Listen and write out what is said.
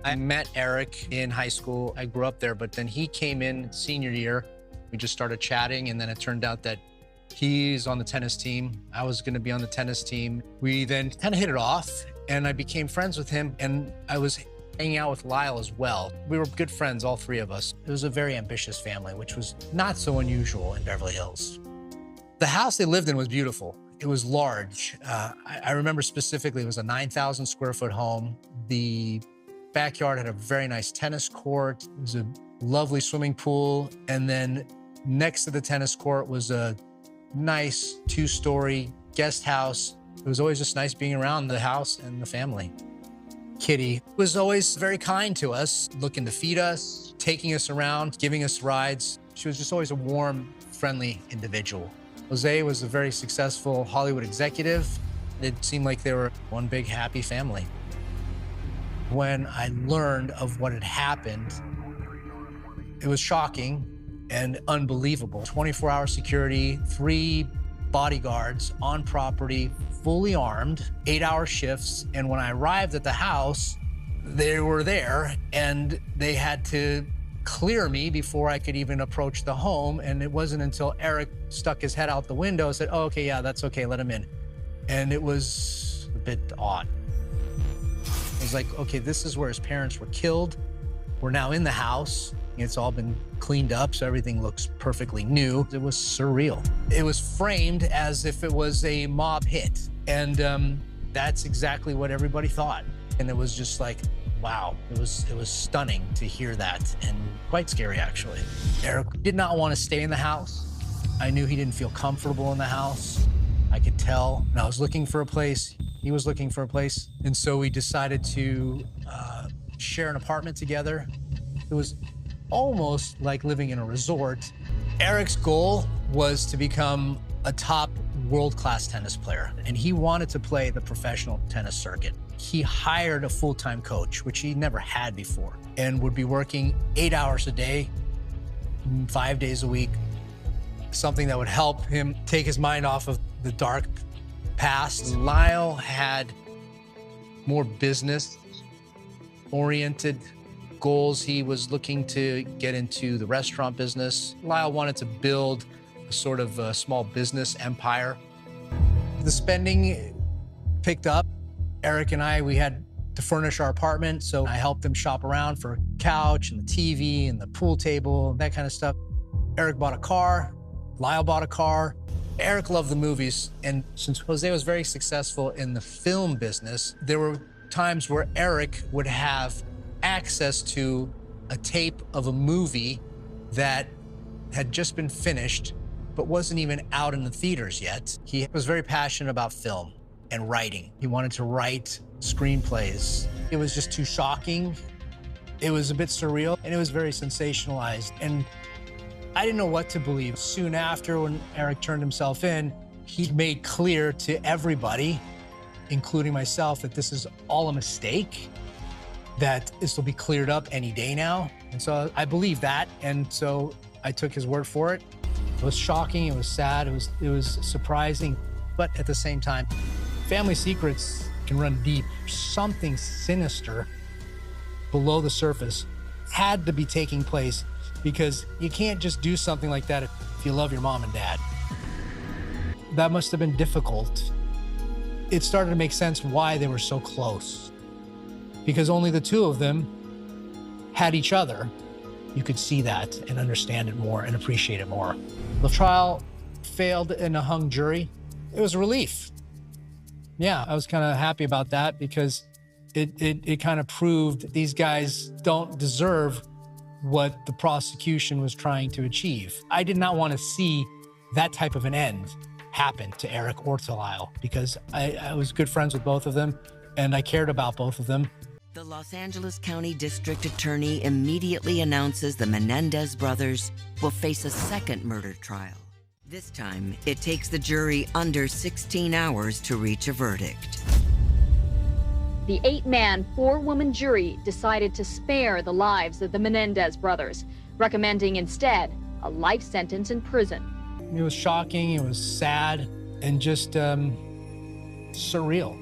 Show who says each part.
Speaker 1: I met Eric in high school. I grew up there, but then he came in senior year. We just started chatting, and then it turned out that he's on the tennis team. I was gonna be on the tennis team. We then kind of hit it off, and I became friends with him, and I was hanging out with Lyle as well. We were good friends, all three of us. It was a very ambitious family, which was not so unusual in Beverly Hills. The house they lived in was beautiful. It was large. I remember specifically, it was a 9,000 square foot home. The backyard had a very nice tennis court. It was a lovely swimming pool. And then next to the tennis court was a nice 2-story guest house. It was always just nice being around the house and the family. Kitty was always very kind to us, looking to feed us, taking us around, giving us rides. She was just always a warm, friendly individual. Jose was a very successful Hollywood executive. It seemed like they were one big happy family. When I learned of what had happened, it was shocking and unbelievable. 24-hour security, 3 bodyguards on property, fully armed, 8-hour shifts. And when I arrived at the house, they were there and they had to clear me before I could even approach the home. And it wasn't until Eric stuck his head out the window and said, "Oh, okay, yeah, that's okay, let him in." And it was a bit odd. I was like, okay, this is where his parents were killed. We're now in the house. It's all been cleaned up, so everything looks perfectly new. It was surreal. It was framed as if it was a mob hit. And that's exactly what everybody thought. And it was just like, wow, it was stunning to hear that, and quite scary, actually. Eric did not want to stay in the house. I knew he didn't feel comfortable in the house. I could tell. And I was looking for a place. He was looking for a place. And so we decided to share an apartment together. It was almost like living in a resort. Eric's goal was to become a top world-class tennis player, and he wanted to play the professional tennis circuit. He hired a full-time coach, which he never had before, and would be working 8 hours a day, 5 days a week, something that would help him take his mind off of the dark past. Lyle had more business-oriented goals. He was looking to get into the restaurant business. Lyle wanted to build a sort of a small business empire. The spending picked up. Eric and I, we had to furnish our apartment, so I helped him shop around for a couch and the TV and the pool table, that kind of stuff. Eric bought a car. Lyle bought a car. Eric loved the movies, and since Jose was very successful in the film business, there were times where Eric would have access to a tape of a movie that had just been finished but wasn't even out in the theaters yet. He was very passionate about film and writing. He wanted to write screenplays. It was just too shocking. It was a bit surreal, and it was very sensationalized. And I didn't know what to believe. Soon after, when Eric turned himself in, he made clear to everybody, including myself, that this is all a mistake, that this will be cleared up any day now. And so I believed that, and so I took his word for it. It was shocking, it was sad, it was surprising, but at the same time, family secrets can run deep. Something sinister below the surface had to be taking place, because you can't just do something like that if you love your mom and dad. That must have been difficult. It started to make sense why they were so close, because only the two of them had each other. You could see that and understand it more and appreciate it more. The trial failed in a hung jury. It was a relief. Yeah, I was kind of happy about that, because it kind of proved these guys don't deserve what the prosecution was trying to achieve. I did not want to see that type of an end happen to Eric or to Lyle, because I was good friends with both of them, and I cared about both of them.
Speaker 2: The Los Angeles County District Attorney immediately announces the Menendez brothers will face a second murder trial. This time, it takes the jury under 16 hours to reach a verdict.
Speaker 3: The 8-man, 4-woman jury decided to spare the lives of the Menendez brothers, recommending instead a life sentence in prison.
Speaker 1: It was shocking, it was sad, and just surreal.